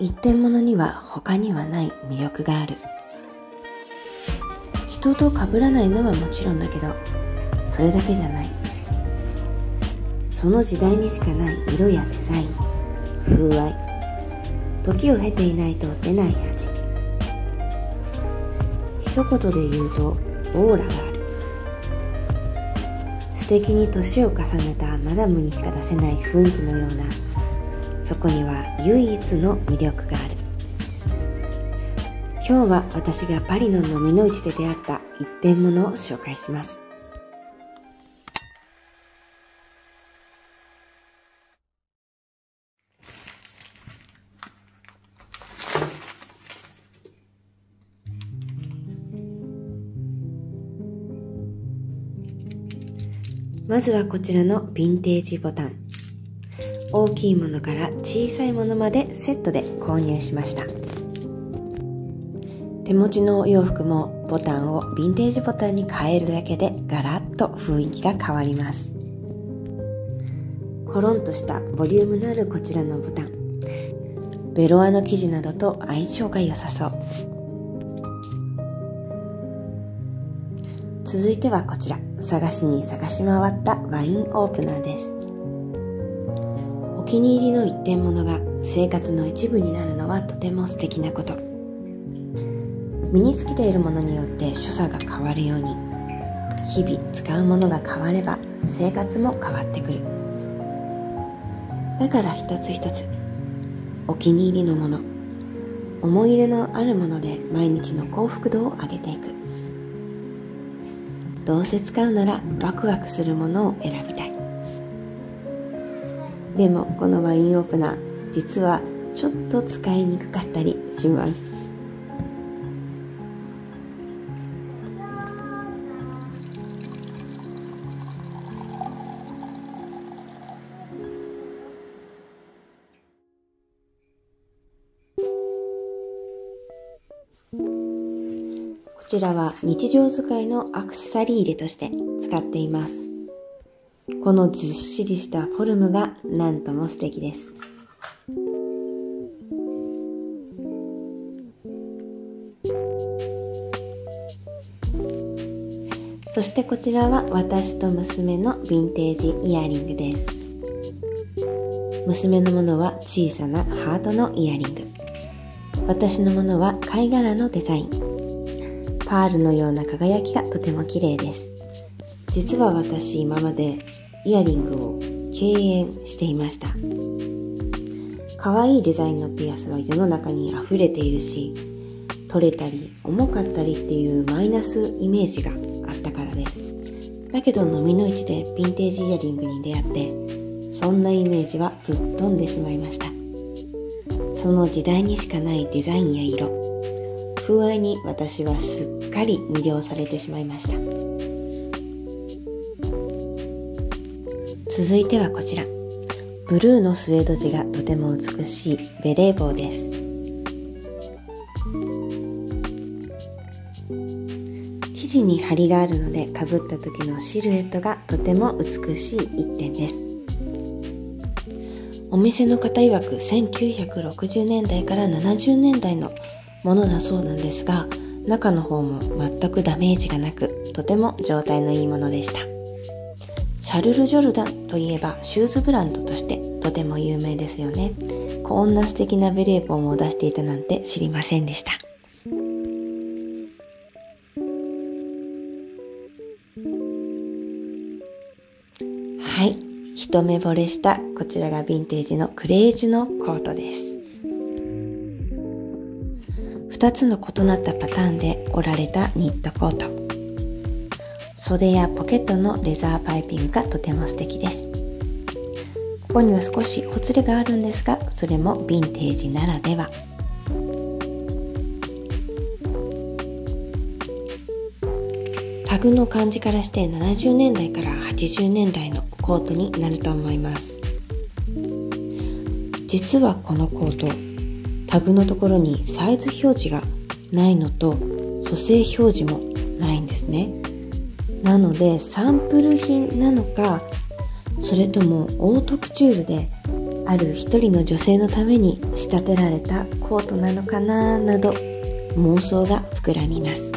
一点物には他にはない魅力がある。人と被らないのはもちろんだけど、それだけじゃない。その時代にしかない色やデザイン、風合い、時を経ていないと出ない味。一言で言うとオーラがある。素敵に年を重ねたマダムにしか出せない雰囲気のような、そこには唯一の魅力がある。今日は私がパリの飲みの市で出会った一点物を紹介します。まずはこちらのヴィンテージボタン。大きいものから小さいものまでセットで購入しました。手持ちのお洋服もボタンをヴィンテージボタンに変えるだけでガラッと雰囲気が変わります。コロンとしたボリュームのあるこちらのボタン、ベロアの生地などと相性が良さそう。続いてはこちら、探しに探し回ったワインオープナーです。お気に入りの一点物が生活の一部になるのはとても素敵なこと。身につけているものによって所作が変わるように、日々使うものが変われば生活も変わってくる。だから一つ一つお気に入りのもの、思い入れのあるもので毎日の幸福度を上げていく。どうせ使うならワクワクするものを選びたい。でもこのワインオープナー、実はちょっと使いにくかったりします。こちらは日常使いのアクセサリー入れとして使っています。このずっしりしたフォルムがなんとも素敵です。そしてこちらは私と娘のヴィンテージイヤリングです。娘のものは小さなハートのイヤリング。私のものは貝殻のデザイン。パールのような輝きがとても綺麗です。実は私今までイヤリングを敬遠していました。可愛いデザインのピアスは世の中に溢れているし、取れたり重かったりっていうマイナスイメージがあったからです。だけど飲みの市でヴィンテージイヤリングに出会って、そんなイメージは吹っ飛んでしまいました。その時代にしかないデザインや色、風合いに私はすっかり魅了されてしまいました。続いてはこちら、ブルーのスウェード地がとても美しいベレー帽です。生地に張りがあるのでかぶった時のシルエットがとても美しい一点です。お店の方曰く1960年代から70年代のものだそうなんですが、中の方も全くダメージがなく、とても状態のいいものでした。シャルル・ジョルダンといえばシューズブランドとしてとても有名ですよね。こんな素敵なベレー帽も出していたなんて知りませんでした。はい、一目惚れしたこちらがヴィンテージのクレージュのコートです。2つの異なったパターンで織られたニットコート。袖やポケットのレザーパイピングがとても素敵です。ここには少しほつれがあるんですが、それもヴィンテージならでは。タグの感じからして70年代から80年代のコートになると思います。実はこのコート、タグのところにサイズ表示がないのと組成表示もないんですね。なのでサンプル品なのか、それともオートクチュールである一人の女性のために仕立てられたコートなのかななど妄想が膨らみます。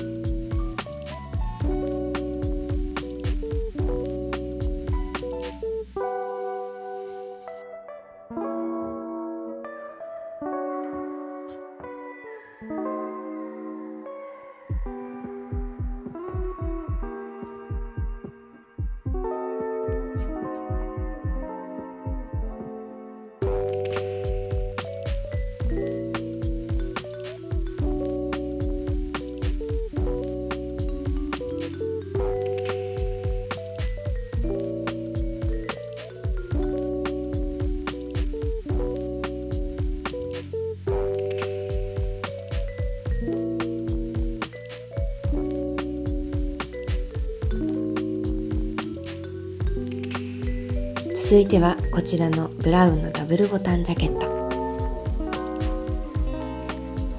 続いてはこちらのブラウンのダブルボタンジャケット。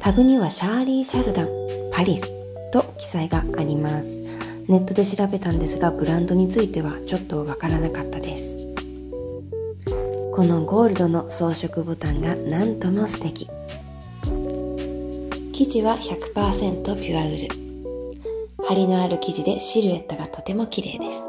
タグにはシャーリー・シャルダン、パリスと記載があります。ネットで調べたんですが、ブランドについてはちょっとわからなかったです。このゴールドの装飾ボタンがなんとも素敵。生地は 100% ピュアウール。張りのある生地でシルエットがとても綺麗です。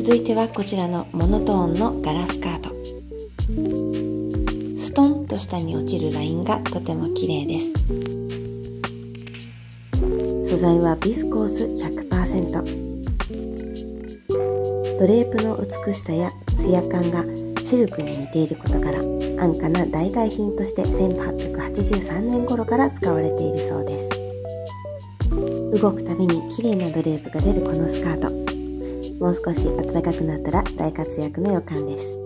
続いてはこちらのモノトーンのガラスカート。ストンと下に落ちるラインがとても綺麗です。素材はビスコース 100%。 ドレープの美しさやツヤ感がシルクに似ていることから、安価な代替品として1883年頃から使われているそうです。動くたびに綺麗なドレープが出るこのスカート、もう少し暖かくなったら大活躍の予感です。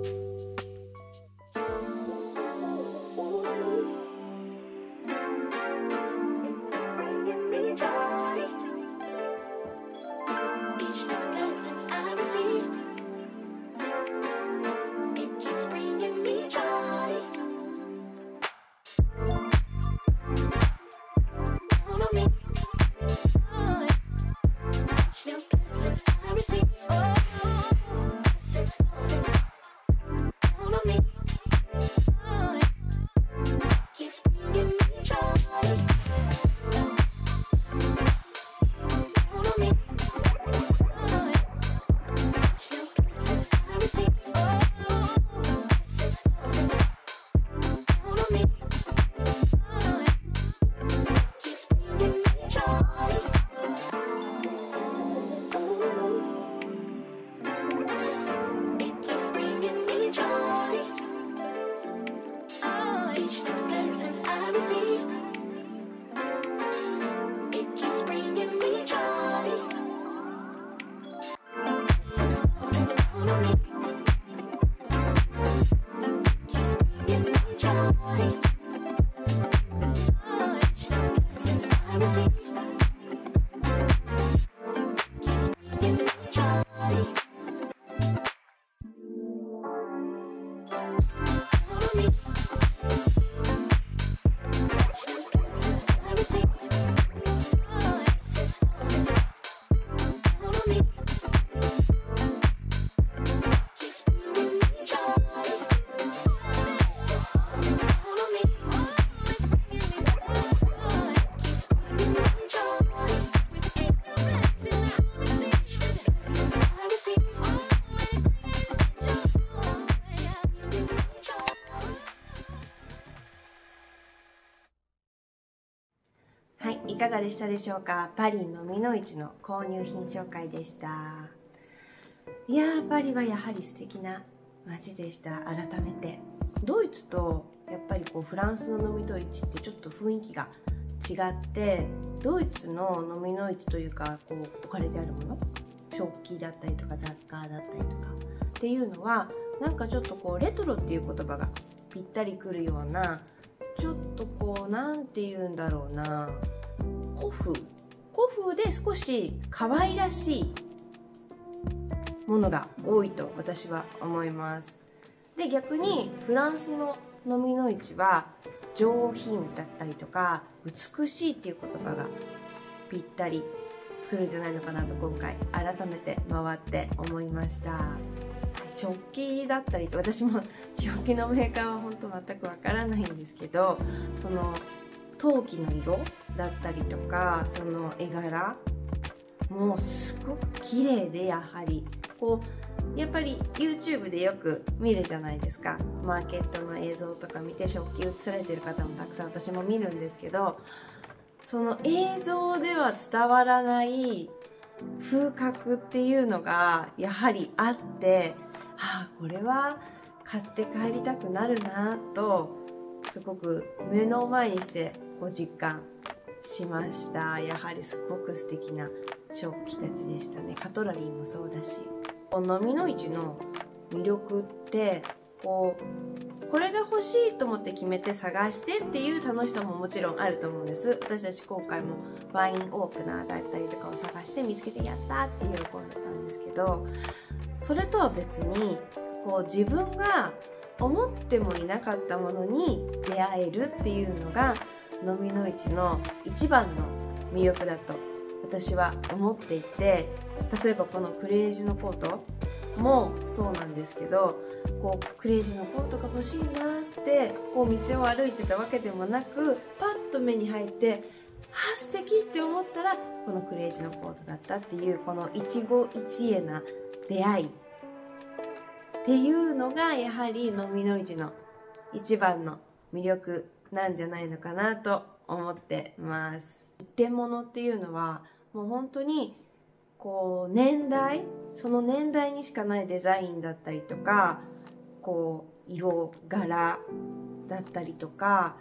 いかがでしたでしょうか。パリのみの市の購入品紹介でした。いやー、パリはやはり素敵な街でした。改めてドイツとやっぱりフランスの飲みの市ってちょっと雰囲気が違って、ドイツの飲みの市というか置かれてあるもの、食器だったりとか雑貨だったりとかっていうのはなんかちょっとレトロっていう言葉がぴったりくるような、ちょっとなんて言うんだろうな、古風で少し可愛らしいものが多いと私は思います。で、逆にフランスの飲みの市は上品だったりとか美しいっていう言葉がぴったりくるんじゃないのかなと、今回改めて回って思いました。食器だったりと、私も食器のメーカーは本当全くわからないんですけど、その陶器の色だったりとか、その絵柄もうすごく綺麗で、やはりやっぱり YouTube でよく見るじゃないですか。マーケットの映像とか見て食器写されてる方もたくさん私も見るんですけど、その映像では伝わらない風格っていうのがやはりあって、これは買って帰りたくなるなと、すごく目の前にしてご実感しました。やはりすごく素敵な食器たちでしたね。カトラリーもそうだし、飲みの市の魅力ってこれが欲しいと思って決めて探してっていう楽しさももちろんあると思うんです。私たち今回もワインオープナーだったりとかを探して見つけてやったって喜んでたんですけど、それとは別に自分が思ってもいなかったものに出会えるっていうのが飲みの市の一番の魅力だと私は思っていて、例えばこのクレイジーのコートもそうなんですけど、クレイジーのコートが欲しいなって道を歩いてたわけでもなく、パッと目に入って素敵って思ったらこのクレイジーのコートだったっていう、この一期一会な出会いっていうのがやはり飲みの市の一番の魅力なんじゃないのかなと思ってます。一点物っていうのはもう本当に年代、その年代にしかないデザインだったりとか、色柄だったりとか、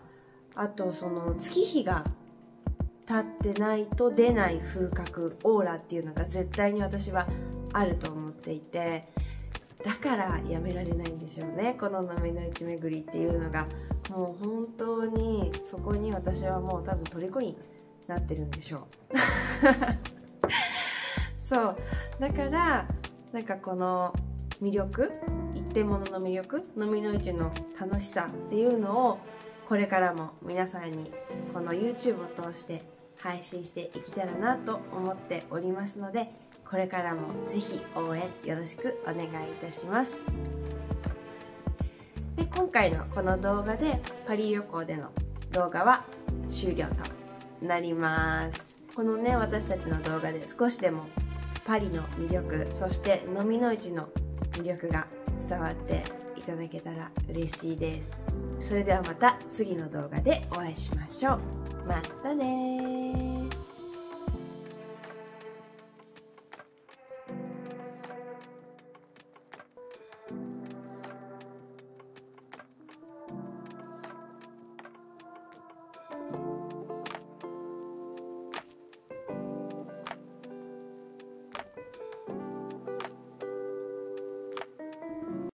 あとその月日が経ってないと出ない風格、オーラっていうのが絶対に私はあると思っていて、だからやめられないんでしょうね、この飲みの市巡りっていうのが。もう本当にそこに私はもう多分虜になってるんでしょうそうだからこの魅力、一点物の魅力、飲みの市の楽しさっていうのをこれからも皆さんにこの YouTube を通して配信していけたらなと思っておりますので、これからもぜひ応援よろしくお願いいたします。で、今回のこの動画でパリ旅行での動画は終了となります。このね、私たちの動画で少しでもパリの魅力、そして飲みの市の魅力が伝わっていただけたら嬉しいです。それではまた次の動画でお会いしましょう。またねー。